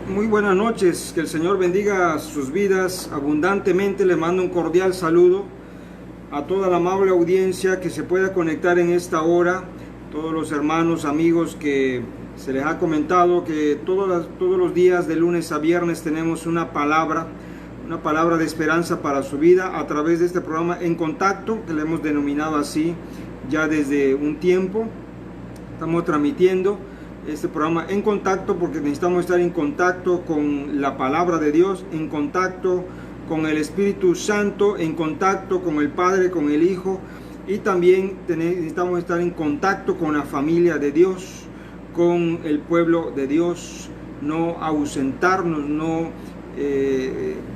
Muy buenas noches, que el Señor bendiga sus vidas abundantemente. Les mando un cordial saludo a toda la amable audiencia que se pueda conectar en esta hora, todos los hermanos, amigos que se les ha comentado que todos los días de lunes a viernes tenemos una palabra de esperanza para su vida a través de este programa En Contacto, que le hemos denominado así ya desde un tiempo. Estamos transmitiendo este programa En Contacto porque necesitamos estar en contacto con la palabra de Dios, en contacto con el Espíritu Santo, en contacto con el Padre, con el Hijo, y también necesitamos estar en contacto con la familia de Dios, con el pueblo de Dios, no ausentarnos, no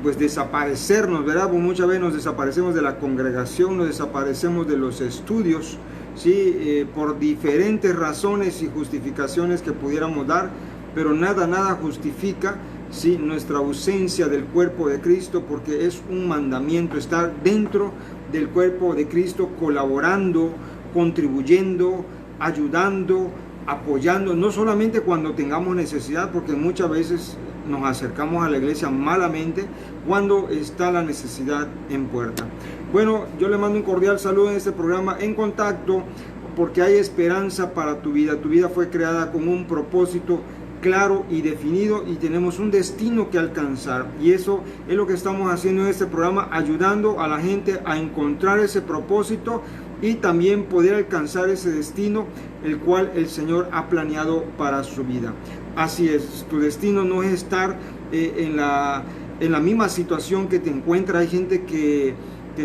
pues desaparecernos, ¿verdad? Porque muchas veces nos desaparecemos de la congregación, nos desaparecemos de los estudios, ¿sí? Por diferentes razones y justificaciones que pudiéramos dar, pero nada justifica, ¿sí?, nuestra ausencia del cuerpo de Cristo, porque es un mandamiento estar dentro del cuerpo de Cristo, colaborando, contribuyendo, ayudando, apoyando, no solamente cuando tengamos necesidad, porque muchas veces nos acercamos a la iglesia malamente cuando está la necesidad en puerta. Bueno, yo le mando un cordial saludo en este programa En Contacto, porque hay esperanza para tu vida. Tu vida fue creada con un propósito claro y definido y tenemos un destino que alcanzar, y eso es lo que estamos haciendo en este programa, ayudando a la gente a encontrar ese propósito y también poder alcanzar ese destino el cual el Señor ha planeado para su vida. Así es, tu destino no es estar en la misma situación que te encuentra. Hay gente que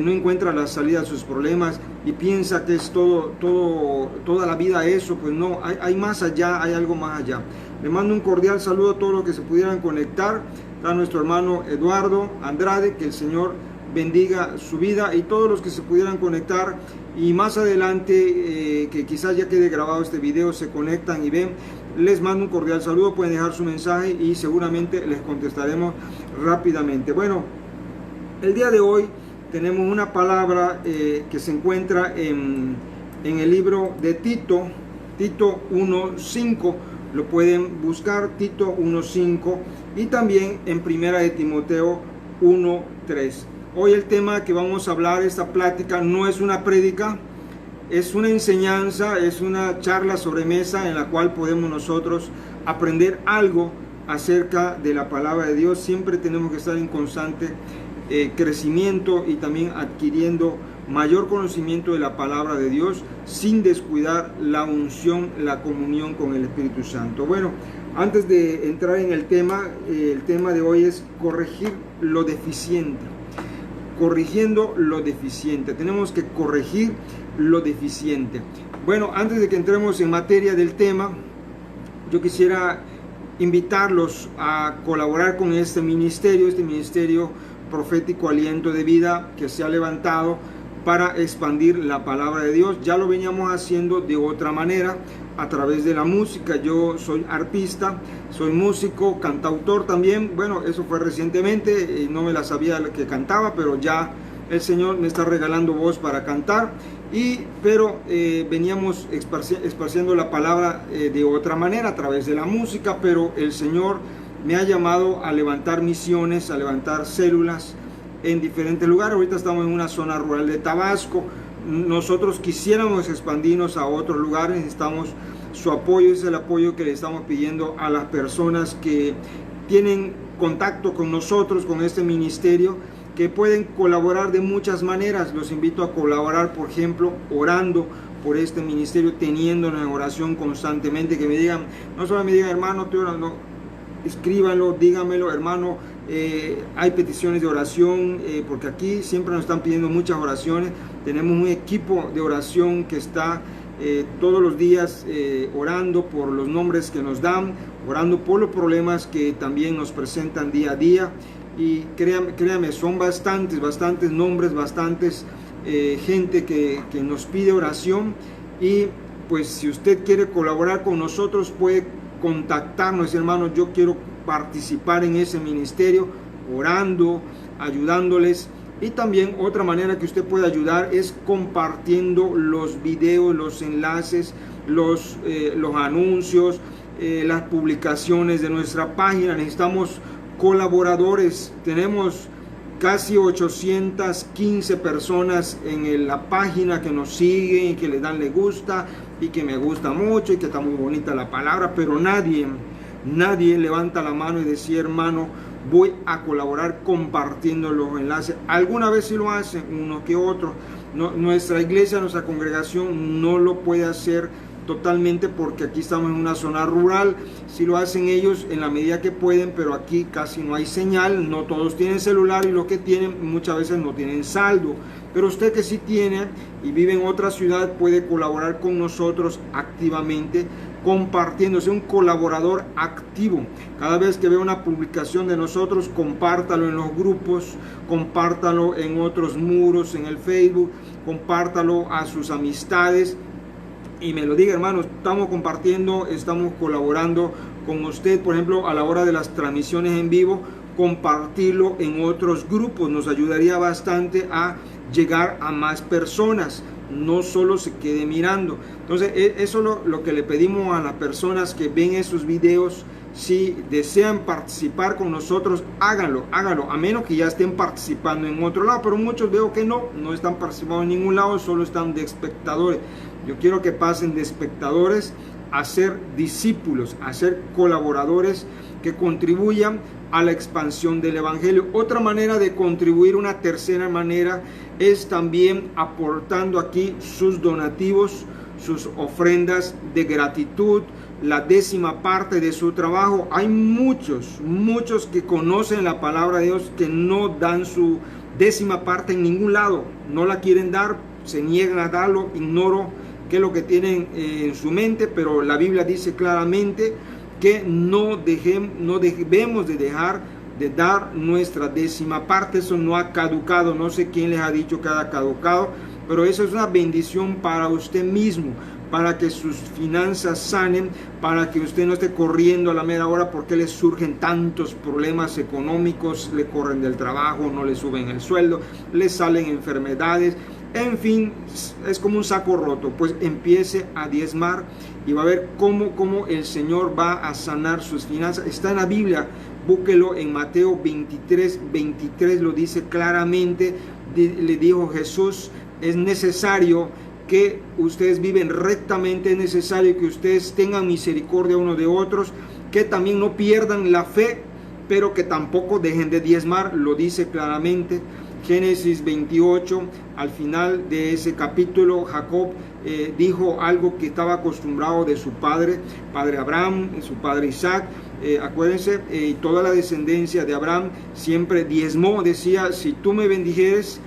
no encuentra la salida a sus problemas y piensa que es toda la vida eso. Pues no, hay más allá, hay algo más allá. Le mando un cordial saludo a todos los que se pudieran conectar. Está nuestro hermano Eduardo Andrade, que el Señor bendiga su vida, y todos los que se pudieran conectar, y más adelante que quizás ya quede grabado este video, se conectan y ven, les mando un cordial saludo. Pueden dejar su mensaje y seguramente les contestaremos rápidamente. Bueno, el día de hoy tenemos una palabra que se encuentra en el libro de Tito 1:5, lo pueden buscar, Tito 1:5, y también en Primera de Timoteo 1:3. Hoy el tema que vamos a hablar, esta plática, no es una prédica, es una enseñanza, es una charla sobre mesa en la cual podemos nosotros aprender algo acerca de la palabra de Dios. Siempre tenemos que estar en constante crecimiento y también adquiriendo mayor conocimiento de la palabra de Dios, sin descuidar la unción, la comunión con el Espíritu Santo. Bueno, antes de entrar en el tema de hoy es corregir lo deficiente. Corrigiendo lo deficiente. Tenemos que corregir lo deficiente. Bueno, antes de que entremos en materia del tema, yo quisiera invitarlos a colaborar con este ministerio profético Aliento de Vida, que se ha levantado para expandir la palabra de Dios. Ya lo veníamos haciendo de otra manera, a través de la música. Yo soy arpista, soy músico, cantautor también. Bueno, eso fue recientemente, no me la sabía que cantaba, pero ya el Señor me está regalando voz para cantar. Pero veníamos esparciendo la palabra de otra manera, a través de la música, pero el Señor me ha llamado a levantar misiones, a levantar células en diferentes lugares. Ahorita estamos en una zona rural de Tabasco. Nosotros quisiéramos expandirnos a otros lugares, necesitamos su apoyo. Es el apoyo que le estamos pidiendo a las personas que tienen contacto con nosotros, con este ministerio, que pueden colaborar de muchas maneras. Los invito a colaborar, por ejemplo, orando por este ministerio, teniéndolo en oración constantemente. Que me digan, no solo me digan, hermano, estoy orando, escríbanlo, díganmelo, hermano, hay peticiones de oración, porque aquí siempre nos están pidiendo muchas oraciones. Tenemos un equipo de oración que está todos los días orando por los nombres que nos dan, orando por los problemas que también nos presentan día a día. Y créame, son bastantes nombres, bastantes gente que nos pide oración. Y pues si usted quiere colaborar con nosotros, puede contactarnos, hermanos. Yo quiero participar en ese ministerio, orando, ayudándoles. Y también otra manera que usted puede ayudar es compartiendo los videos, los enlaces, los anuncios, las publicaciones de nuestra página. Necesitamos colaboradores. Tenemos casi 815 personas en la página que nos siguen y que le dan le gusta y que me gusta mucho y que está muy bonita la palabra, pero nadie levanta la mano y decía, hermano, voy a colaborar compartiendo los enlaces. Alguna vez sí lo hacen, uno que otro. No, nuestra iglesia, nuestra congregación no lo puede hacer totalmente porque aquí estamos en una zona rural. Sí lo hacen ellos en la medida que pueden, pero aquí casi no hay señal, no todos tienen celular y los que tienen muchas veces no tienen saldo. Pero usted que sí tiene y vive en otra ciudad puede colaborar con nosotros activamente, compartiéndose, un colaborador activo. Cada vez que vea una publicación de nosotros, compártalo en los grupos, compártalo en otros muros, en el Facebook, compártalo a sus amistades y me lo diga, hermanos, estamos compartiendo, estamos colaborando con usted. Por ejemplo, a la hora de las transmisiones en vivo, compartirlo en otros grupos nos ayudaría bastante a llegar a más personas, no solo se quede mirando. Entonces eso es lo que le pedimos a las personas que ven esos videos. Si desean participar con nosotros, háganlo, a menos que ya estén participando en otro lado, pero muchos veo que no están participando en ningún lado, solo están de espectadores. Yo quiero que pasen de espectadores a ser discípulos, a ser colaboradores que contribuyan a la expansión del evangelio. Otra manera de contribuir, una tercera manera, es también aportando aquí sus donativos, sus ofrendas de gratitud, la 10ª parte de su trabajo. Hay muchos que conocen la palabra de Dios que no dan su 10ª parte en ningún lado, no la quieren dar, se niegan a darlo. Ignoro qué es lo que tienen en su mente, pero la Biblia dice claramente que no debemos de dejar de dar nuestra 10ª parte. Eso no ha caducado, no sé quién les ha dicho que ha caducado, pero eso es una bendición para usted mismo, para que sus finanzas sanen, para que usted no esté corriendo a la mera hora porque le surgen tantos problemas económicos, le corren del trabajo, no le suben el sueldo, le salen enfermedades, en fin, es como un saco roto. Pues empiece a diezmar y va a ver cómo el Señor va a sanar sus finanzas. Está en la Biblia, búsquelo en Mateo 23 lo dice claramente. Le dijo Jesús, es necesario que ustedes viven rectamente, es necesario que ustedes tengan misericordia unos de otros, que también no pierdan la fe, pero que tampoco dejen de diezmar, lo dice claramente. Génesis 28, al final de ese capítulo, Jacob dijo algo que estaba acostumbrado de su padre Abraham, su padre Isaac. Acuérdense, toda la descendencia de Abraham siempre diezmó, decía, si tú me bendijeres,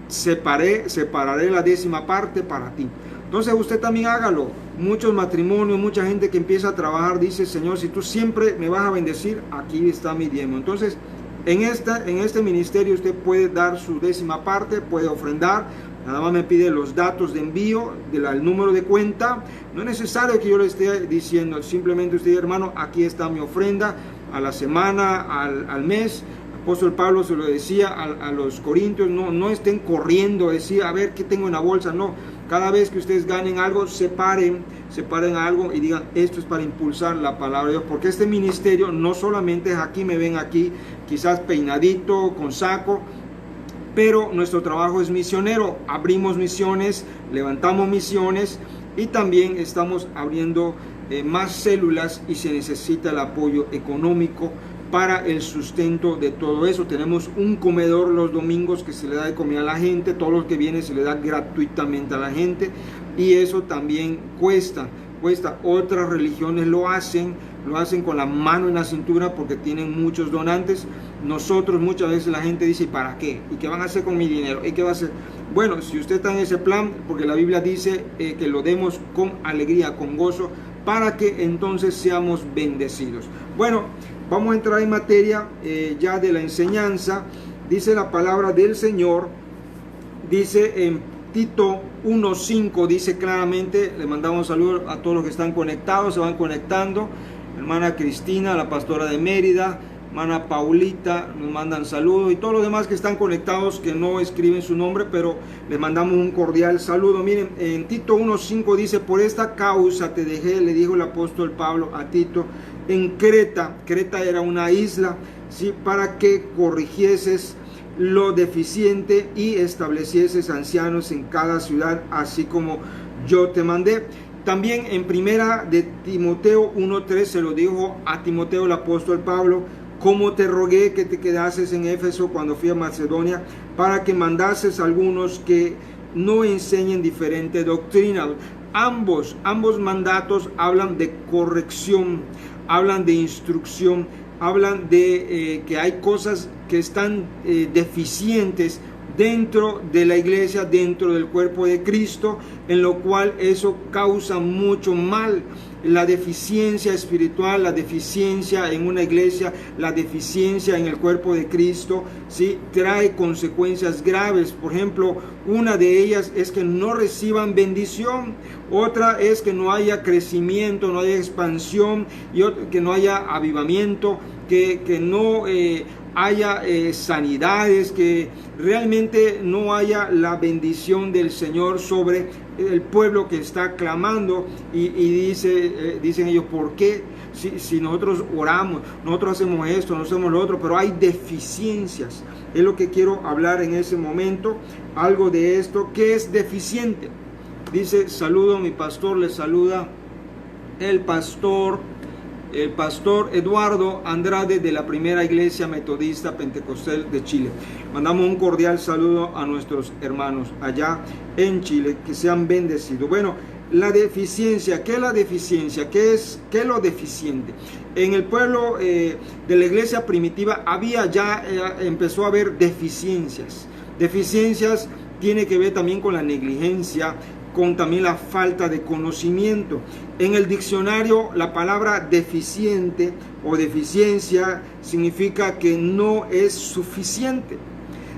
separaré la 10ª parte para ti. Entonces usted también hágalo. Muchos matrimonios, mucha gente que empieza a trabajar dice, Señor, si tú siempre me vas a bendecir, aquí está mi diezmo. Entonces en este ministerio usted puede dar su 10ª parte, puede ofrendar. Nada más me pide los datos de envío, el número de cuenta. No es necesario que yo le esté diciendo, simplemente usted, hermano, aquí está mi ofrenda, a la semana, al mes. Apóstol Pablo se lo decía a los corintios, no estén corriendo, decía, a ver qué tengo en la bolsa. No, cada vez que ustedes ganen algo, separen algo y digan, esto es para impulsar la palabra de Dios, porque este ministerio no solamente es aquí, me ven aquí quizás peinadito, con saco, pero nuestro trabajo es misionero. Abrimos misiones, levantamos misiones y también estamos abriendo más células y se necesita el apoyo económico para el sustento de todo eso. Tenemos un comedor los domingos que se le da de comida a la gente, todo lo que viene se le da gratuitamente a la gente y eso también cuesta. Otras religiones lo hacen con la mano en la cintura porque tienen muchos donantes. Nosotros muchas veces la gente dice, ¿para qué? ¿Y qué van a hacer con mi dinero? ¿Y qué va a hacer? Bueno, si usted está en ese plan, porque la Biblia dice que lo demos con alegría, con gozo, para que entonces seamos bendecidos. Bueno, vamos a entrar en materia ya de la enseñanza. Dice la palabra del Señor, dice en Tito 1:5, dice claramente, le mandamos saludos a todos los que están conectados, se van conectando, hermana Cristina, la pastora de Mérida, hermana Paulita, nos mandan saludos, y todos los demás que están conectados, que no escriben su nombre, pero les mandamos un cordial saludo. Miren, en Tito 1:5 dice: por esta causa te dejé, le dijo el apóstol Pablo a Tito, en Creta. Creta era una isla, ¿sí?, para que corrigieses lo deficiente y establecieses ancianos en cada ciudad, así como yo te mandé. También en primera de Timoteo 1:3 se lo dijo a Timoteo el apóstol Pablo: como te rogué que te quedases en Éfeso cuando fui a Macedonia, para que mandases algunos que no enseñen diferente doctrina. Ambos mandatos hablan de corrección, hablan de instrucción, hablan de que hay cosas que están deficientes dentro de la iglesia, dentro del cuerpo de Cristo, en lo cual eso causa mucho mal. La deficiencia espiritual, la deficiencia en una iglesia, la deficiencia en el cuerpo de Cristo, ¿sí?, trae consecuencias graves. Por ejemplo, una de ellas es que no reciban bendición, otra es que no haya crecimiento, no haya expansión, y que no haya avivamiento, que no haya sanidades, que realmente no haya la bendición del Señor sobre el pueblo que está clamando. Y dicen ellos: ¿por qué? Si nosotros oramos, nosotros hacemos esto, no hacemos lo otro, pero hay deficiencias. Es lo que quiero hablar en ese momento, algo de esto. ¿Qué es deficiente? Dice: saludo, mi pastor, le saluda el pastor Eduardo Andrade, de la Primera Iglesia Metodista Pentecostal de Chile. Mandamos un cordial saludo a nuestros hermanos allá en Chile, que sean bendecidos. Bueno, la deficiencia. ¿Qué es la deficiencia? ¿Qué es lo deficiente? En el pueblo de la iglesia primitiva empezó a haber deficiencias. Deficiencias tiene que ver también con la negligencia, con también la falta de conocimiento. En el diccionario, la palabra deficiente o deficiencia significa que no es suficiente.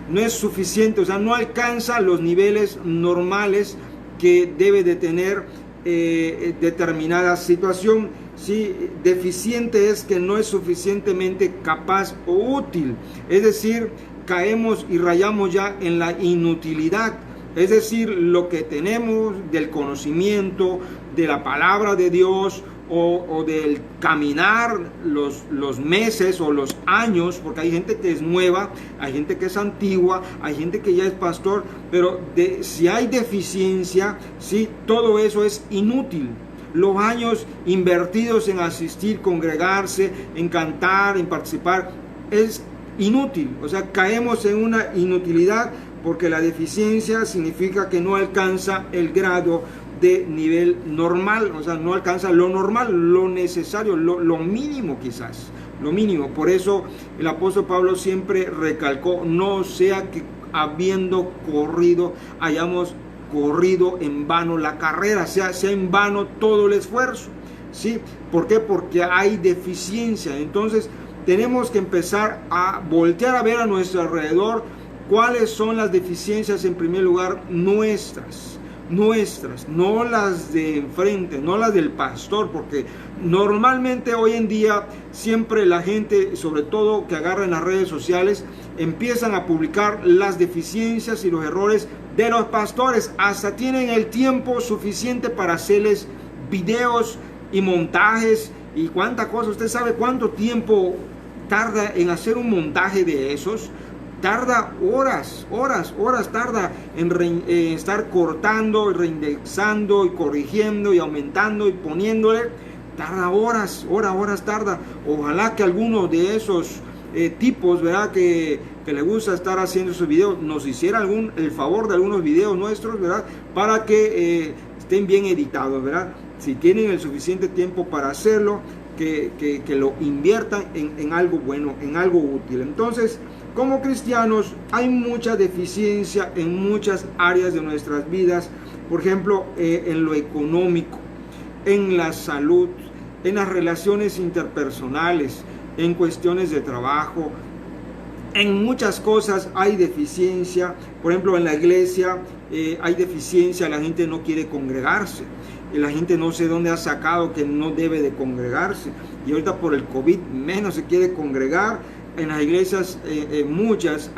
No es suficiente, o sea, no alcanza los niveles normales que debe de tener determinada situación. Sí, deficiente es que no es suficientemente capaz o útil. Es decir, caemos y rayamos ya en la inutilidad. Es decir, lo que tenemos del conocimiento, de la palabra de Dios, o del caminar, los meses o los años, porque hay gente que es nueva, hay gente que es antigua, hay gente que ya es pastor, pero si hay deficiencia, sí, todo eso es inútil. Los años invertidos en asistir, congregarse, en cantar, en participar, es inútil. O sea, caemos en una inutilidad, porque la deficiencia significa que no alcanza el grado de nivel normal, o sea, no alcanza lo normal, lo necesario, lo mínimo quizás, lo mínimo. Por eso el apóstol Pablo siempre recalcó: no sea que habiendo corrido, hayamos corrido en vano la carrera, sea en vano todo el esfuerzo, ¿sí? ¿Por qué? Porque hay deficiencia. Entonces tenemos que empezar a voltear a ver a nuestro alrededor cuáles son las deficiencias, en primer lugar, nuestras, no las de enfrente, no las del pastor, porque normalmente hoy en día siempre la gente, sobre todo que agarra en las redes sociales, empiezan a publicar las deficiencias y los errores de los pastores. Hasta tienen el tiempo suficiente para hacerles videos y montajes y cuánta cosa. ¿Usted sabe cuánto tiempo tarda en hacer un montaje de esos? Tarda horas tarda en estar cortando y reindexando y corrigiendo y aumentando y poniéndole. Tarda horas tarda. Ojalá que alguno de esos tipos, ¿verdad?, que le gusta estar haciendo sus videos, nos hiciera el favor de algunos videos nuestros, ¿verdad?, para que estén bien editados, ¿verdad? Si tienen el suficiente tiempo para hacerlo, que lo inviertan en algo bueno, en algo útil. Entonces, como cristianos hay mucha deficiencia en muchas áreas de nuestras vidas. Por ejemplo, en lo económico, en la salud, en las relaciones interpersonales, en cuestiones de trabajo. En muchas cosas hay deficiencia. Por ejemplo, en la iglesia hay deficiencia, la gente no quiere congregarse. y la gente no sé dónde ha sacado que no debe de congregarse, y ahorita por el COVID menos se quiere congregar. En las iglesias muchas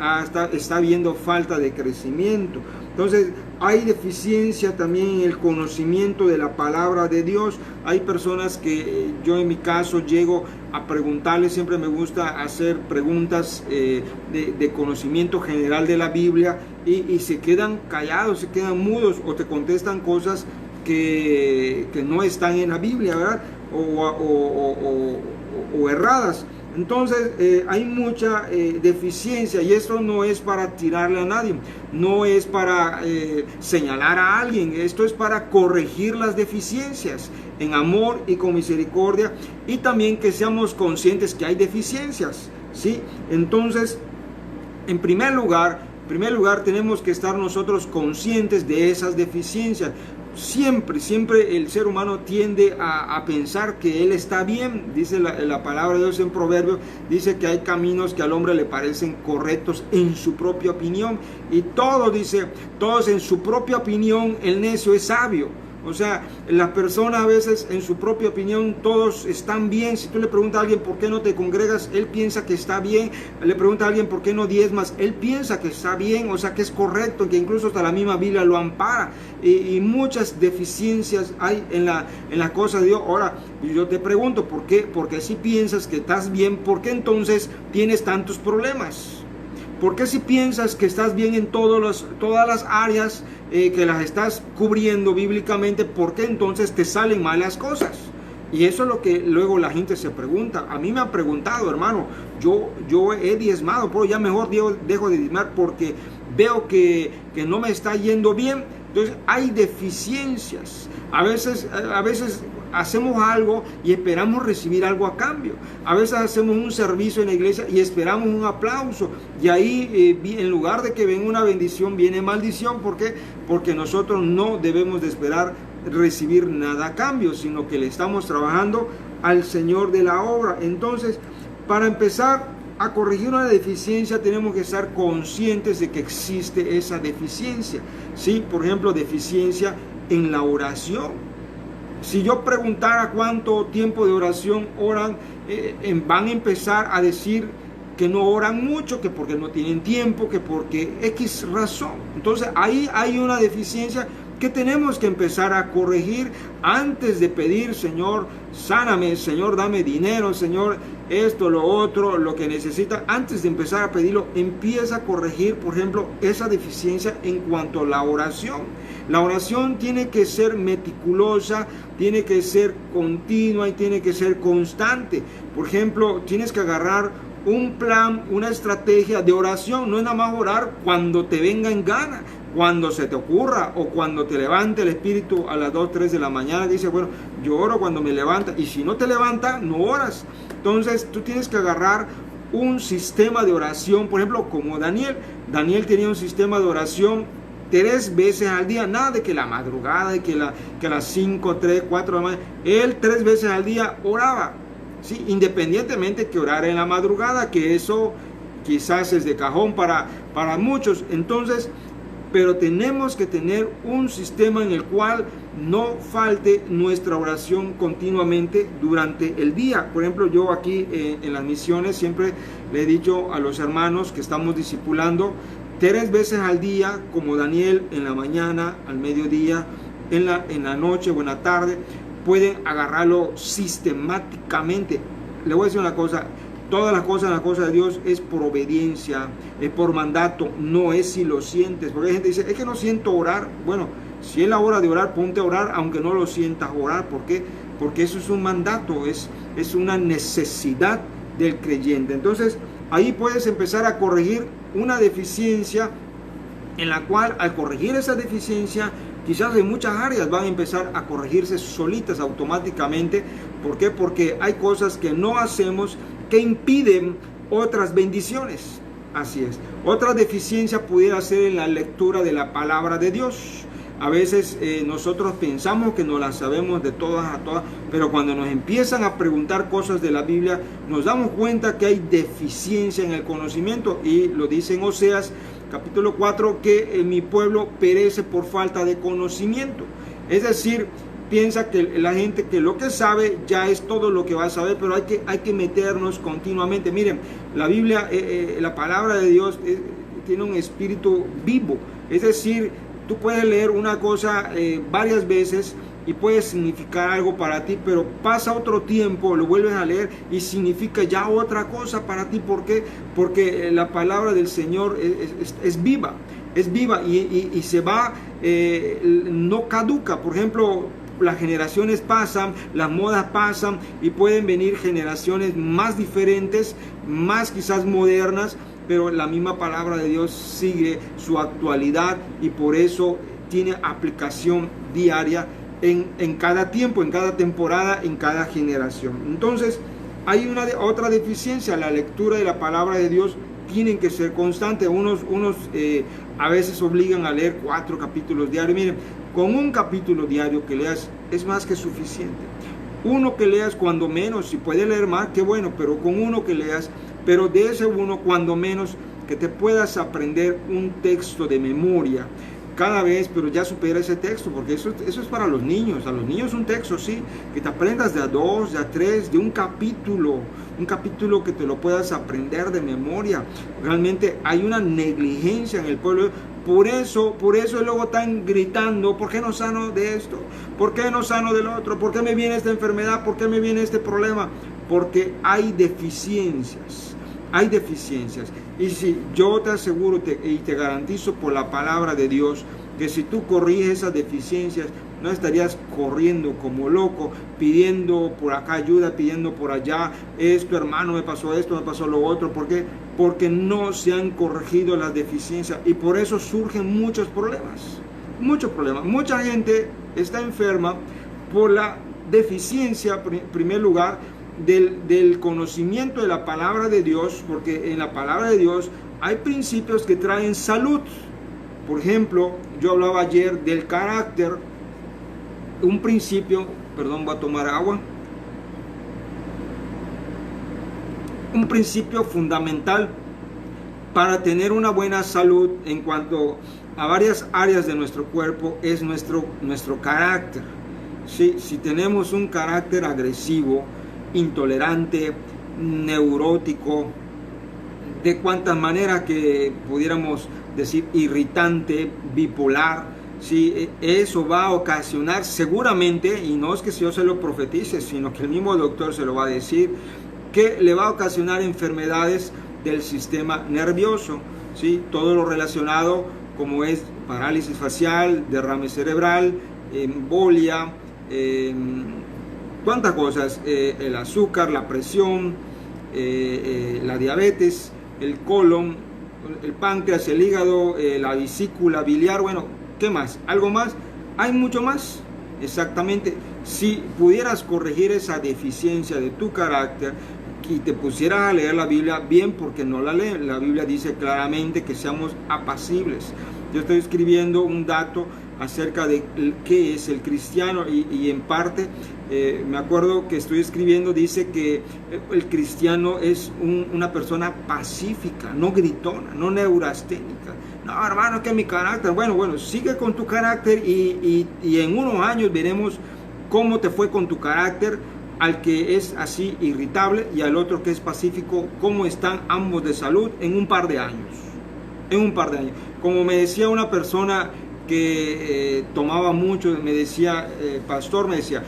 está habiendo falta de crecimiento. Entonces hay deficiencia también en el conocimiento de la palabra de Dios. Hay personas que yo en mi caso llego a preguntarles, siempre me gusta hacer preguntas de conocimiento general de la Biblia, y se quedan callados, se quedan mudos, o te contestan cosas que no están en la Biblia, ¿verdad? O erradas. Entonces hay mucha deficiencia, y esto no es para tirarle a nadie, no es para señalar a alguien, esto es para corregir las deficiencias en amor y con misericordia, y también que seamos conscientes que hay deficiencias, ¿sí? Entonces, en primer lugar tenemos que estar nosotros conscientes de esas deficiencias. Siempre el ser humano tiende a pensar que él está bien. Dice la palabra de Dios en Proverbios, dice que hay caminos que al hombre le parecen correctos en su propia opinión, y todos en su propia opinión el necio es sabio. O sea, las personas a veces en su propia opinión todos están bien. Si tú le preguntas a alguien por qué no te congregas, él piensa que está bien. Le pregunta a alguien por qué no diezmas, él piensa que está bien, o sea que es correcto, que incluso hasta la misma Biblia lo ampara. Y muchas deficiencias hay en la cosa de Dios. Ahora, yo te pregunto, ¿por qué? Porque si piensas que estás bien, ¿por qué entonces tienes tantos problemas? ¿Por qué si piensas que estás bien en todas las áreas que las estás cubriendo bíblicamente, por qué entonces te salen mal las cosas? Y eso es lo que luego la gente se pregunta. A mí me han preguntado, hermano, yo he diezmado, pero ya mejor dejo de diezmar porque veo que no me está yendo bien. Entonces hay deficiencias. A veces hacemos algo y esperamos recibir algo a cambio. A veces hacemos un servicio en la iglesia y esperamos un aplauso. Y ahí en lugar de que venga una bendición, viene maldición. ¿Por qué? Porque nosotros no debemos de esperar recibir nada a cambio, sino que le estamos trabajando al Señor de la obra. Entonces, para empezar a corregir una deficiencia, tenemos que estar conscientes de que existe esa deficiencia. ¿Sí? Por ejemplo, deficiencia en la oración. Si yo preguntara cuánto tiempo de oración oran, van a empezar a decir que no oran mucho, que porque no tienen tiempo, que porque X razón. Entonces ahí hay una deficiencia que tenemos que empezar a corregir antes de pedir, Señor, sáname, Señor, dame dinero, Señor, esto, lo otro, lo que necesita. Antes de empezar a pedirlo, empieza a corregir, por ejemplo, esa deficiencia en cuanto a la oración. La oración tiene que ser meticulosa, tiene que ser continua y tiene que ser constante. Por ejemplo, tienes que agarrar un plan, una estrategia de oración. No es nada más orar cuando te venga en gana, cuando se te ocurra, o cuando te levante el espíritu a las 2, 3 de la mañana. Dice, bueno, yo oro cuando me levanta, y si no te levanta, no oras. Entonces tú tienes que agarrar un sistema de oración, por ejemplo, como Daniel tenía un sistema de oración 3 veces al día, nada de que la madrugada, de que a las 5, 3, 4 de la mañana. Él 3 veces al día oraba, ¿sí? Independientemente que orara en la madrugada, que eso quizás es de cajón para muchos. Entonces, pero tenemos que tener un sistema en el cual no falte nuestra oración continuamente durante el día. Por ejemplo, yo aquí en las misiones siempre le he dicho a los hermanos que estamos discipulando 3 veces al día, como Daniel, en la mañana, al mediodía, en la noche o en la tarde, pueden agarrarlo sistemáticamente. Le voy a decir una cosa, todas las cosas en la cosa de Dios es por obediencia, es por mandato, no es si lo sientes. Porque hay gente que dice, es que no siento orar. Bueno, si es la hora de orar, ponte a orar, aunque no lo sientas orar. ¿Por qué? Porque eso es un mandato, es una necesidad del creyente. Entonces, ahí puedes empezar a corregir una deficiencia, en la cual al corregir esa deficiencia, quizás en muchas áreas van a empezar a corregirse solitas automáticamente. ¿Por qué? Porque hay cosas que no hacemos que impiden otras bendiciones. Así es. Otra deficiencia pudiera ser en la lectura de la palabra de Dios. A veces nosotros pensamos que nos las sabemos de todas a todas, pero cuando nos empiezan a preguntar cosas de la Biblia, nos damos cuenta que hay deficiencia en el conocimiento. Y lo dice en Oseas capítulo 4, que mi pueblo perece por falta de conocimiento. Es decir, piensa que la gente que lo que sabe ya es todo lo que va a saber, pero hay que meternos continuamente. Miren, la Biblia, la palabra de Dios tiene un espíritu vivo, es decir, tú puedes leer una cosa varias veces y puede significar algo para ti, pero pasa otro tiempo, lo vuelves a leer y significa ya otra cosa para ti. ¿Por qué? Porque la palabra del Señor es viva, y se va, no caduca. Por ejemplo, las generaciones pasan, las modas pasan y pueden venir generaciones más diferentes, más quizás modernas, pero la misma palabra de Dios sigue su actualidad y por eso tiene aplicación diaria en cada tiempo, en cada temporada, en cada generación. Entonces, hay otra deficiencia: la lectura de la palabra de Dios tienen que ser constante. Unos a veces obligan a leer 4 capítulos diarios. Miren, con un capítulo diario que leas es más que suficiente. Uno que leas cuando menos, si puedes leer más, qué bueno, pero con uno que leas, pero de ese uno cuando menos, que te puedas aprender un texto de memoria cada vez, pero ya supera ese texto, porque eso es para los niños. A los niños un texto, sí, que te aprendas de a 2, de a 3, de un capítulo que te lo puedas aprender de memoria. Realmente hay una negligencia en el pueblo. Por eso luego están gritando: ¿por qué no sano de esto? ¿Por qué no sano del otro? ¿Por qué me viene esta enfermedad? ¿Por qué me viene este problema? Porque hay deficiencias. Hay deficiencias. Y si yo te aseguro y te garantizo por la palabra de Dios que si tú corriges esas deficiencias, no estarías corriendo como loco, pidiendo por acá ayuda, pidiendo por allá: esto, hermano, me pasó esto, me pasó lo otro. ¿Por qué? Porque no se han corregido las deficiencias y por eso surgen muchos problemas. Muchos problemas. Mucha gente está enferma por la deficiencia, en primer lugar, del conocimiento de la palabra de Dios, porque en la palabra de Dios hay principios que traen salud. Por ejemplo, yo hablaba ayer del carácter, un principio, perdón, voy a tomar agua, un principio fundamental para tener una buena salud en cuanto a varias áreas de nuestro cuerpo es nuestro carácter. Si tenemos un carácter agresivo, intolerante, neurótico, de cuantas maneras que pudiéramos decir, irritante, bipolar, si eso va a ocasionar seguramente, y no es que yo se lo profetice, sino que el mismo doctor se lo va a decir, que le va a ocasionar enfermedades del sistema nervioso, ¿sí? Todo lo relacionado como es parálisis facial, derrame cerebral, embolia, cuántas cosas, el azúcar, la presión, la diabetes, el colon, el páncreas, el hígado, la vesícula biliar. Bueno, ¿qué más? ¿Algo más? Hay mucho más. Exactamente. Si pudieras corregir esa deficiencia de tu carácter y te pusieras a leer la Biblia bien, porque no la leen. La Biblia dice claramente que seamos apacibles. Yo estoy escribiendo un dato acerca de qué es el cristiano y en parte me acuerdo que estoy escribiendo, dice que el cristiano es una persona pacífica, no gritona, no neurasténica. No, hermano, que mi carácter, bueno, sigue con tu carácter y en unos años veremos cómo te fue con tu carácter, al que es así irritable y al otro que es pacífico, cómo están ambos de salud en un par de años. En un par de años. Como me decía una persona que tomaba mucho, me decía, pastor, me decía,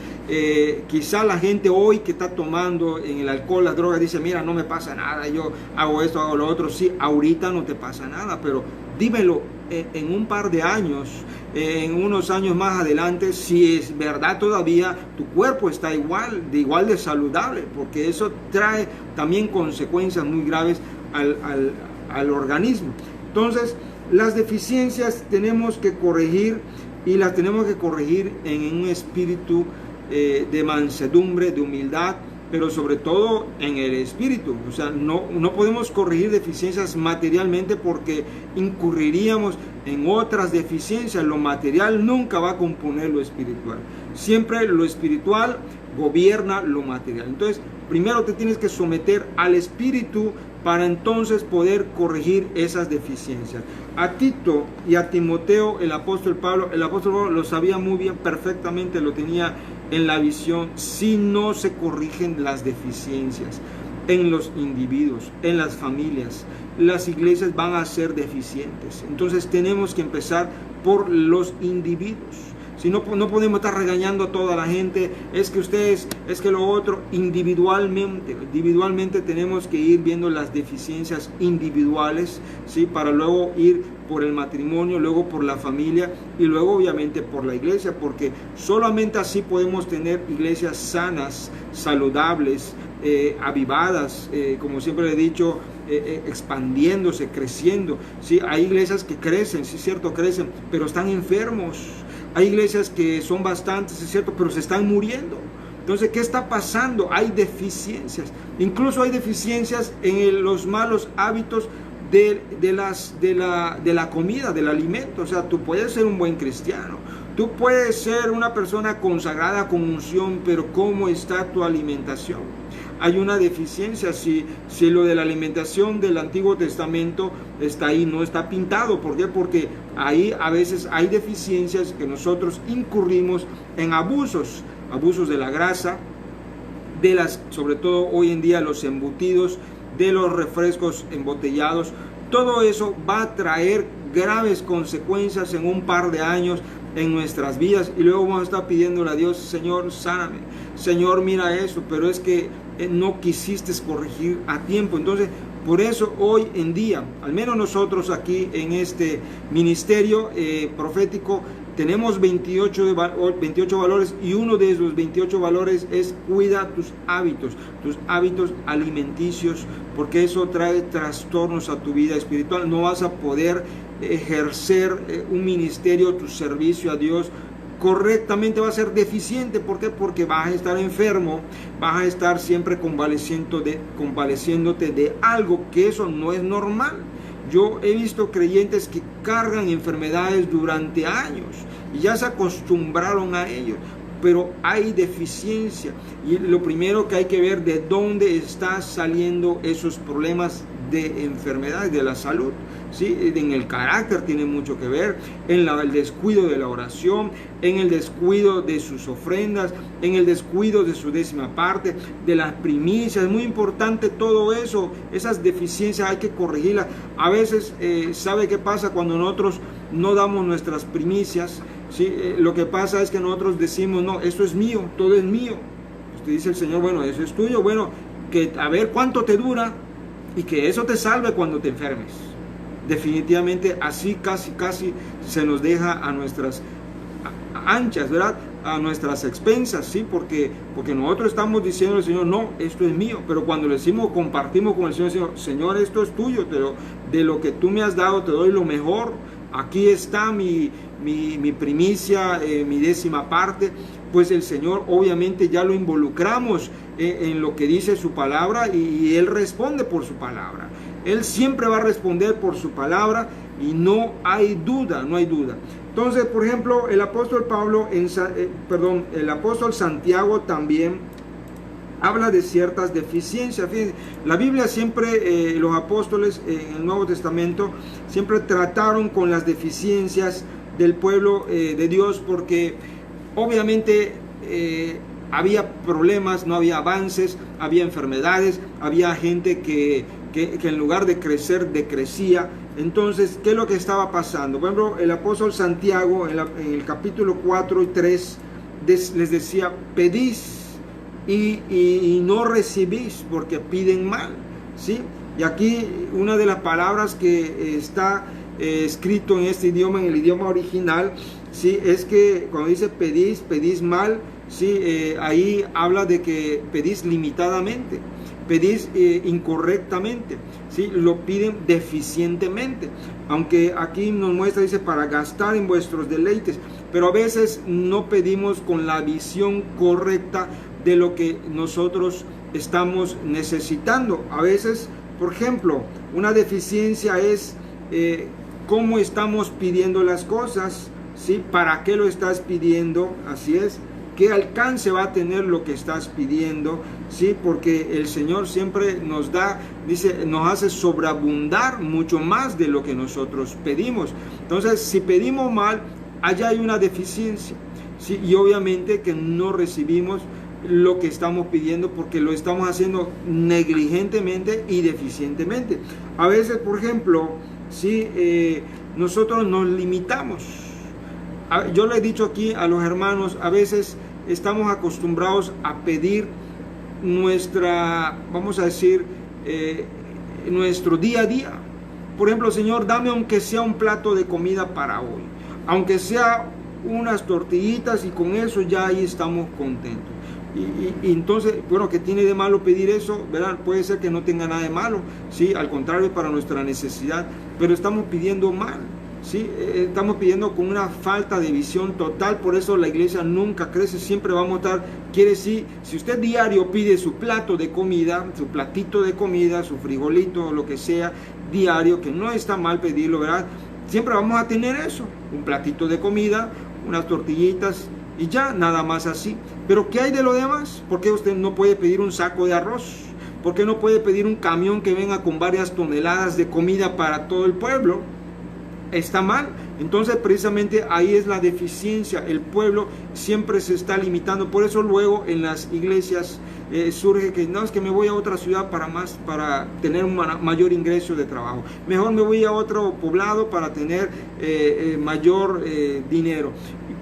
quizá la gente hoy que está tomando en el alcohol, las drogas, dice: mira, no me pasa nada, yo hago esto, hago lo otro. Sí, ahorita no te pasa nada, pero dímelo en un par de años, en unos años más adelante, si es verdad todavía tu cuerpo está igual de saludable, porque eso trae también consecuencias muy graves al organismo. Entonces, las deficiencias tenemos que corregir, y las tenemos que corregir en un espíritu de mansedumbre, de humildad, pero sobre todo en el espíritu. O sea, no podemos corregir deficiencias materialmente porque incurriríamos en otras deficiencias. Lo material nunca va a componer lo espiritual. Siempre lo espiritual gobierna lo material. Entonces, primero te tienes que someter al Espíritu para entonces poder corregir esas deficiencias. A Tito y a Timoteo, el apóstol Pablo lo sabía muy bien, perfectamente lo tenía en la visión. Si no se corrigen las deficiencias en los individuos, en las familias, las iglesias van a ser deficientes. Entonces tenemos que empezar por los individuos. Si no podemos estar regañando a toda la gente, es que ustedes, es que lo otro, individualmente tenemos que ir viendo las deficiencias individuales, ¿sí? Para luego ir por el matrimonio, luego por la familia y luego obviamente por la iglesia, porque solamente así podemos tener iglesias sanas, saludables, avivadas, como siempre le he dicho, expandiéndose, creciendo. ¿Sí? Hay iglesias que crecen, sí es cierto, crecen, pero están enfermos. Hay iglesias que son bastantes, es cierto, pero se están muriendo. Entonces, ¿qué está pasando? Hay deficiencias. Incluso hay deficiencias en los malos hábitos de la comida, del alimento. O sea, tú puedes ser un buen cristiano, tú puedes ser una persona consagrada con unción, pero ¿cómo está tu alimentación? Hay una deficiencia. Si lo de la alimentación del Antiguo Testamento está ahí, no está pintado. ¿Por qué? Porque ahí a veces hay deficiencias que nosotros incurrimos en abusos de la grasa, sobre todo hoy en día los embutidos, de los refrescos embotellados. Todo eso va a traer graves consecuencias en un par de años en nuestras vidas, y luego vamos a estar pidiéndole a Dios: Señor, sáname, Señor, mira eso, pero es que no quisiste corregir a tiempo. Entonces, por eso hoy en día, al menos nosotros aquí en este ministerio profético, tenemos 28 valores, y uno de esos 28 valores es: cuida tus hábitos alimenticios, porque eso trae trastornos a tu vida espiritual. No vas a poder ejercer un ministerio, tu servicio a Dios correctamente, va a ser deficiente. ¿Por qué? Porque vas a estar enfermo, vas a estar siempre convaleciéndote de algo, que eso no es normal. Yo he visto creyentes que cargan enfermedades durante años y ya se acostumbraron a ello, pero hay deficiencia, y lo primero que hay que ver, de dónde están saliendo esos problemas de enfermedades, de la salud. ¿Sí? En el carácter tiene mucho que ver, en el descuido de la oración, en el descuido de sus ofrendas, en el descuido de su 10ª parte, de las primicias. Es muy importante todo eso. Esas deficiencias hay que corregirlas. A veces, ¿sabe qué pasa cuando nosotros no damos nuestras primicias? ¿Sí? Lo que pasa es que nosotros decimos: no, esto es mío, todo es mío. Usted dice el Señor: bueno, eso es tuyo, bueno, que a ver cuánto te dura, y que eso te salve cuando te enfermes. Definitivamente así casi se nos deja a nuestras anchas, ¿verdad? A nuestras expensas, ¿sí? Porque nosotros estamos diciendo al Señor: no, esto es mío. Pero cuando le decimos, compartimos con el Señor: Señor, esto es tuyo, de lo que tú me has dado te doy lo mejor. Aquí está mi primicia, mi 10ª parte. Pues el Señor obviamente ya lo involucramos en lo que dice su palabra, y Él responde por su palabra. Él siempre va a responder por su palabra, y no hay duda. Entonces, por ejemplo, el apóstol el apóstol Santiago también habla de ciertas deficiencias. Fíjense, la Biblia siempre, los apóstoles en el Nuevo Testamento siempre trataron con las deficiencias del pueblo de Dios, porque obviamente había problemas, no había avances, había enfermedades, había gente que en lugar de crecer, decrecía. Entonces, ¿qué es lo que estaba pasando? Por ejemplo, el apóstol Santiago en el capítulo 4 y 3 les decía: pedís y no recibís, porque piden mal. ¿Sí? Y aquí una de las palabras que está escrito en este idioma, en el idioma original, ¿sí? Es que cuando dice pedís mal, ¿sí? Ahí habla de que pedís limitadamente, pedís incorrectamente, ¿sí? Lo piden deficientemente, aunque aquí nos muestra, dice, para gastar en vuestros deleites, pero a veces no pedimos con la visión correcta de lo que nosotros estamos necesitando. A veces, por ejemplo, una deficiencia es cómo estamos pidiendo las cosas, ¿sí? ¿Para qué lo estás pidiendo? Así es. ¿Qué alcance va a tener lo que estás pidiendo? Sí, porque el Señor siempre nos da, dice, nos hace sobreabundar mucho más de lo que nosotros pedimos. Entonces, si pedimos mal, allá hay una deficiencia, ¿sí? Y obviamente que no recibimos lo que estamos pidiendo porque lo estamos haciendo negligentemente y deficientemente. A veces, por ejemplo, ¿sí? Nosotros nos limitamos. Yo le he dicho aquí a los hermanos, a veces estamos acostumbrados a pedir nuestra, vamos a decir, nuestro día a día. Por ejemplo, Señor, dame aunque sea un plato de comida para hoy, aunque sea unas tortillitas, y con eso ya ahí estamos contentos. Y entonces, bueno, ¿qué tiene de malo pedir eso? ¿Verdad? Puede ser que no tenga nada de malo, ¿sí? Al contrario, es para nuestra necesidad, pero estamos pidiendo mal, ¿sí? Estamos pidiendo con una falta de visión total. Por eso la iglesia nunca crece, siempre vamos a estar, quiere decir, si usted diario pide su plato de comida, su platito de comida, su frijolito, lo que sea, diario, que no está mal pedirlo, ¿verdad? Siempre vamos a tener eso, un platito de comida, unas tortillitas, y ya, nada más así. Pero ¿qué hay de lo demás? ¿Por qué usted no puede pedir un saco de arroz? ¿Por qué no puede pedir un camión que venga con varias toneladas de comida para todo el pueblo? Está mal. Entonces, precisamente ahí es la deficiencia. El pueblo siempre se está limitando. Por eso luego en las iglesias surge que no, es que me voy a otra ciudad para tener un mayor ingreso de trabajo. Mejor me voy a otro poblado para tener mayor dinero.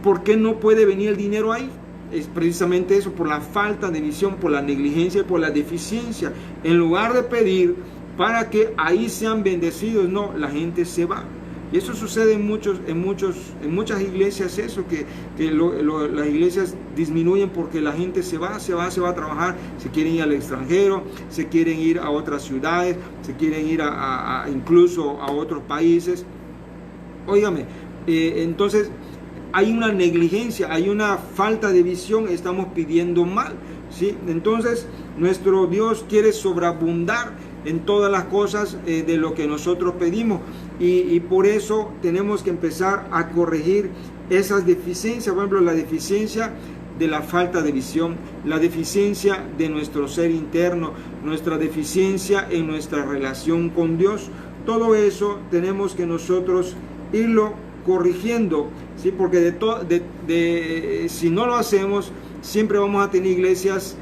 ¿Por qué no puede venir el dinero ahí? Es precisamente eso, por la falta de visión, por la negligencia y por la deficiencia. En lugar de pedir para que ahí sean bendecidos, no, la gente se va. Y eso sucede en muchas iglesias, eso, que las iglesias disminuyen porque la gente se va a trabajar, se quieren ir al extranjero, se quieren ir a otras ciudades, se quieren ir incluso a otros países. Óigame, entonces hay una negligencia, hay una falta de visión, estamos pidiendo mal, ¿sí? Entonces nuestro Dios quiere sobreabundar en todas las cosas de lo que nosotros pedimos, y por eso tenemos que empezar a corregir esas deficiencias. Por ejemplo, la deficiencia de la falta de visión, la deficiencia de nuestro ser interno, nuestra deficiencia en nuestra relación con Dios. Todo eso tenemos que nosotros irlo corrigiendo, ¿sí? Porque si no lo hacemos, siempre vamos a tener iglesias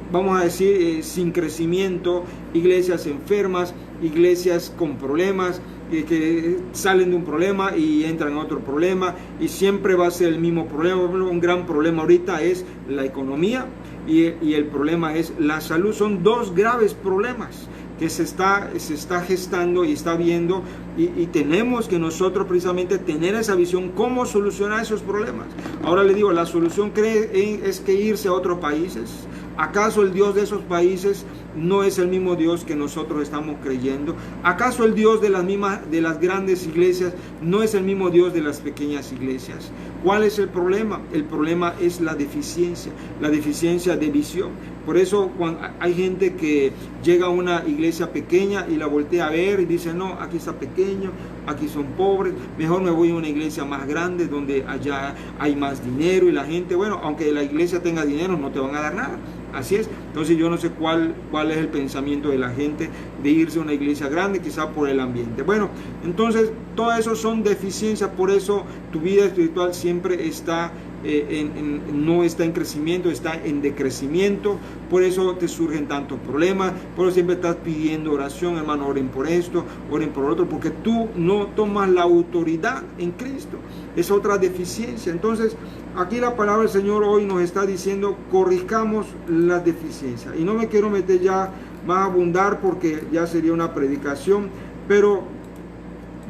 vamos a decir sin crecimiento, iglesias enfermas, iglesias con problemas, que salen de un problema y entran a otro problema, y siempre va a ser el mismo problema. Un gran problema ahorita es la economía y el problema es la salud. Son dos graves problemas que se está gestando y está viendo, y tenemos que nosotros precisamente tener esa visión, cómo solucionar esos problemas. Ahora le digo, la solución es que irse a otros países. ¿Acaso el Dios de esos países no es el mismo Dios que nosotros estamos creyendo? ¿Acaso el Dios de las grandes iglesias no es el mismo Dios de las pequeñas iglesias? ¿Cuál es el problema? El problema es la deficiencia de visión. Por eso cuando hay gente que llega a una iglesia pequeña y la voltea a ver y dice, no, aquí está pequeño, aquí son pobres, mejor me voy a una iglesia más grande donde allá hay más dinero, y la gente, bueno, aunque la iglesia tenga dinero, no te van a dar nada. Así es. Entonces yo no sé cuál es el pensamiento de la gente de irse a una iglesia grande, quizá por el ambiente. Bueno, entonces todo eso son deficiencias. Por eso tu vida espiritual siempre está no está en crecimiento, está en decrecimiento. Por eso te surgen tantos problemas, por eso siempre estás pidiendo oración, hermano, oren por esto, oren por otro, porque tú no tomas la autoridad en Cristo. Es otra deficiencia. Entonces aquí la palabra del Señor hoy nos está diciendo, corrijamos las deficiencias. Y no me quiero meter ya más a abundar porque ya sería una predicación, pero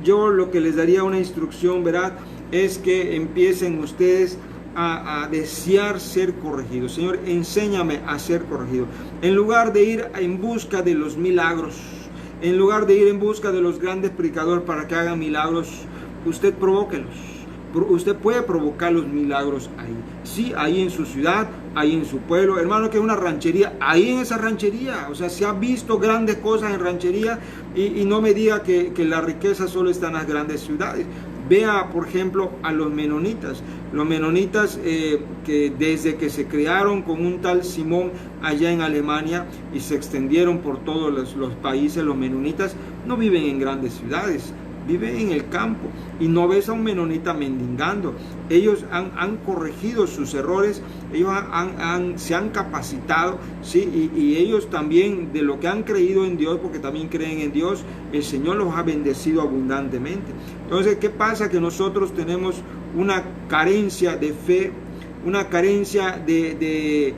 yo lo que les daría una instrucción, ¿verdad?, es que empiecen ustedes a desear ser corregidos. Señor, enséñame a ser corregido. En lugar de ir en busca de los milagros, en lugar de ir en busca de los grandes predicadores para que hagan milagros, usted provóquelos. Usted puede provocar los milagros ahí. Sí, ahí en su ciudad, ahí en su pueblo. Hermano, que es una ranchería, ahí en esa ranchería. O sea, se ha visto grandes cosas en ranchería, y no me diga que la riqueza solo está en las grandes ciudades. Vea, por ejemplo, a los menonitas. Los menonitas que desde que se crearon con un tal Simón allá en Alemania y se extendieron por todos los países, los menonitas no viven en grandes ciudades, viven en el campo, y no ves a un menonita mendigando. Ellos han corregido sus errores, ellos se han capacitado, ¿sí? Y ellos también, de lo que han creído en Dios, porque también creen en Dios, el Señor los ha bendecido abundantemente. Entonces, ¿qué pasa? Que nosotros tenemos una carencia de fe, una carencia de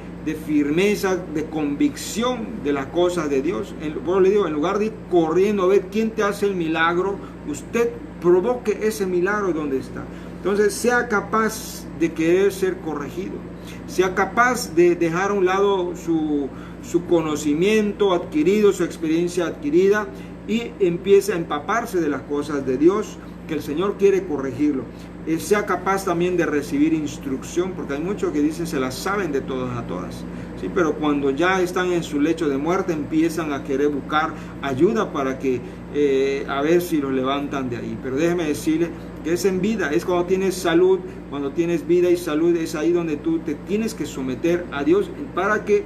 firmeza, de convicción de las cosas de Dios. Por le digo, en lugar de ir corriendo a ver quién te hace el milagro, usted provoque ese milagro donde está. Entonces, sea capaz de querer ser corregido, sea capaz de dejar a un lado su conocimiento adquirido, su experiencia adquirida, y empiece a empaparse de las cosas de Dios, que el Señor quiere corregirlo. Sea capaz también de recibir instrucción, porque hay muchos que dicen se las saben de todas a todas, ¿sí? Pero cuando ya están en su lecho de muerte, empiezan a querer buscar ayuda para que a ver si los levantan de ahí. Pero déjeme decirle que es en vida, es cuando tienes salud, cuando tienes vida y salud, es ahí donde tú te tienes que someter a Dios para que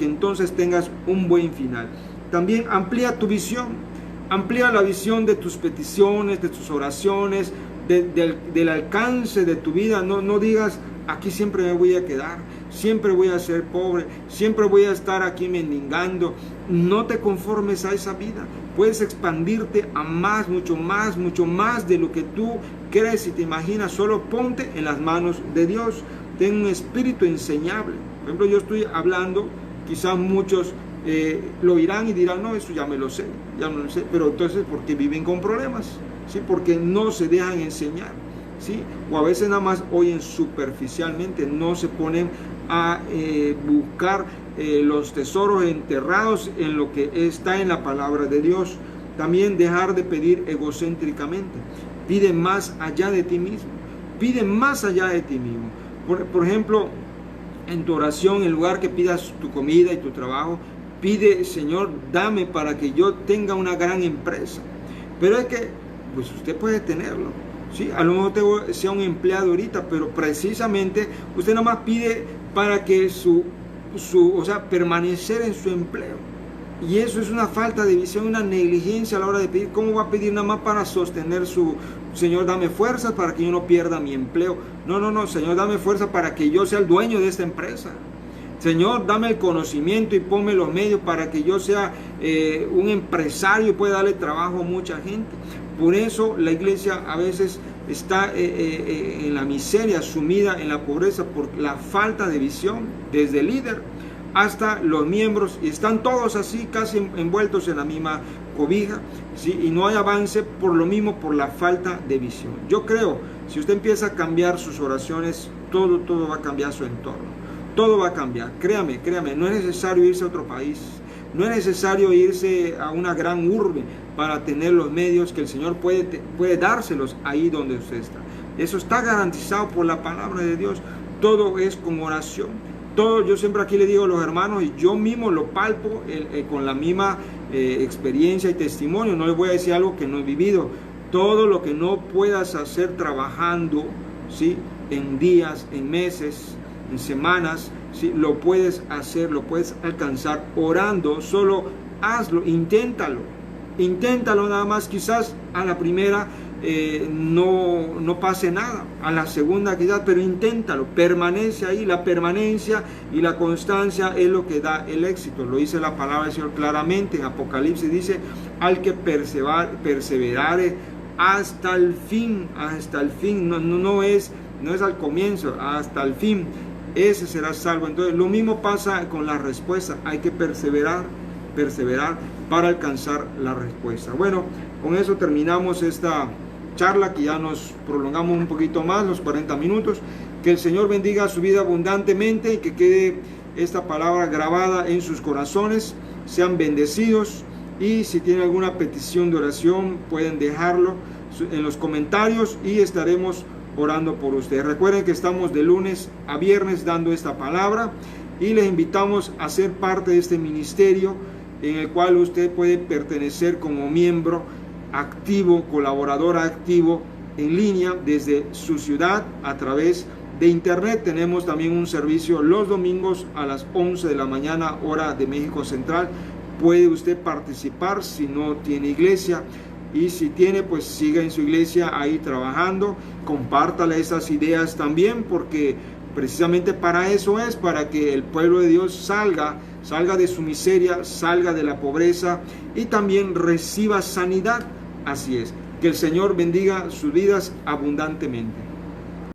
entonces tengas un buen final. También amplía tu visión, amplía la visión de tus peticiones, de tus oraciones, del alcance de tu vida. No digas, aquí siempre me voy a quedar, siempre voy a ser pobre, siempre voy a estar aquí mendigando. No te conformes a esa vida. Puedes expandirte a más, mucho más de lo que tú crees y te imaginas. Solo ponte en las manos de Dios. Ten un espíritu enseñable. Por ejemplo, yo estoy hablando, quizás muchos lo oirán y dirán, no, eso ya me lo sé, pero entonces, ¿por qué viven con problemas? ¿Sí? Porque no se dejan enseñar, ¿sí? O a veces nada más oyen superficialmente, no se ponen a buscar los tesoros enterrados en lo que está en la palabra de Dios. También dejar de pedir egocéntricamente. Pide más allá de ti mismo, pide más allá de ti mismo. Por ejemplo, en tu oración, en lugar que pidas tu comida y tu trabajo, pide, Señor, dame para que yo tenga una gran empresa. Pero es que, pues usted puede tenerlo, ¿sí? A lo mejor usted sea un empleado ahorita, pero precisamente usted nada más pide para que o sea, permanecer en su empleo. Y eso es una falta de visión, una negligencia a la hora de pedir. ¿Cómo va a pedir nada más para sostener Señor, dame fuerzas para que yo no pierda mi empleo? No, Señor, dame fuerza para que yo sea el dueño de esta empresa. Señor, dame el conocimiento y ponme los medios para que yo sea un empresario y pueda darle trabajo a mucha gente. Por eso la iglesia a veces está en la miseria, sumida en la pobreza por la falta de visión, desde el líder hasta los miembros, y están todos así casi envueltos en la misma cobija, ¿sí? Y no hay avance por lo mismo, por la falta de visión. Yo creo, si usted empieza a cambiar sus oraciones, todo va a cambiar su entorno. Todo va a cambiar, créame, no es necesario irse a otro país, no es necesario irse a una gran urbe para tener los medios que el Señor puede dárselos ahí donde usted está. Eso está garantizado por la palabra de Dios. Todo es con oración. Todo, yo siempre aquí le digo a los hermanos, y yo mismo lo palpo con la misma experiencia y testimonio. No les voy a decir algo que no he vivido. Todo lo que no puedas hacer trabajando, ¿sí?, en días, en meses, en semanas, ¿sí?, lo puedes hacer, lo puedes alcanzar orando. Solo hazlo, inténtalo nada más. Quizás a la primera no pase nada, a la segunda quizás, pero inténtalo, permanece ahí. La permanencia y la constancia es lo que da el éxito. Lo dice la palabra del Señor claramente en Apocalipsis, dice, al que perseverare hasta el fin, no es al comienzo, hasta el fin, ese será salvo. Entonces lo mismo pasa con la respuesta, hay que perseverar para alcanzar la respuesta. Bueno, con eso terminamos esta charla, que ya nos prolongamos un poquito más, los 40 minutos. Que el Señor bendiga su vida abundantemente y que quede esta palabra grabada en sus corazones. Sean bendecidos, y si tienen alguna petición de oración pueden dejarlo en los comentarios y estaremos orando por ustedes. Recuerden que estamos de lunes a viernes dando esta palabra, y les invitamos a ser parte de este ministerio en el cual usted puede pertenecer como miembro activo, colaborador activo en línea desde su ciudad a través de internet. Tenemos también un servicio los domingos a las 11 de la mañana, hora de México Central. Puede usted participar si no tiene iglesia, y si tiene, pues siga en su iglesia ahí trabajando. Compártale esas ideas también, porque precisamente para eso es, para que el pueblo de Dios salga de su miseria, salga de la pobreza y también reciba sanidad. Así es, que el Señor bendiga sus vidas abundantemente.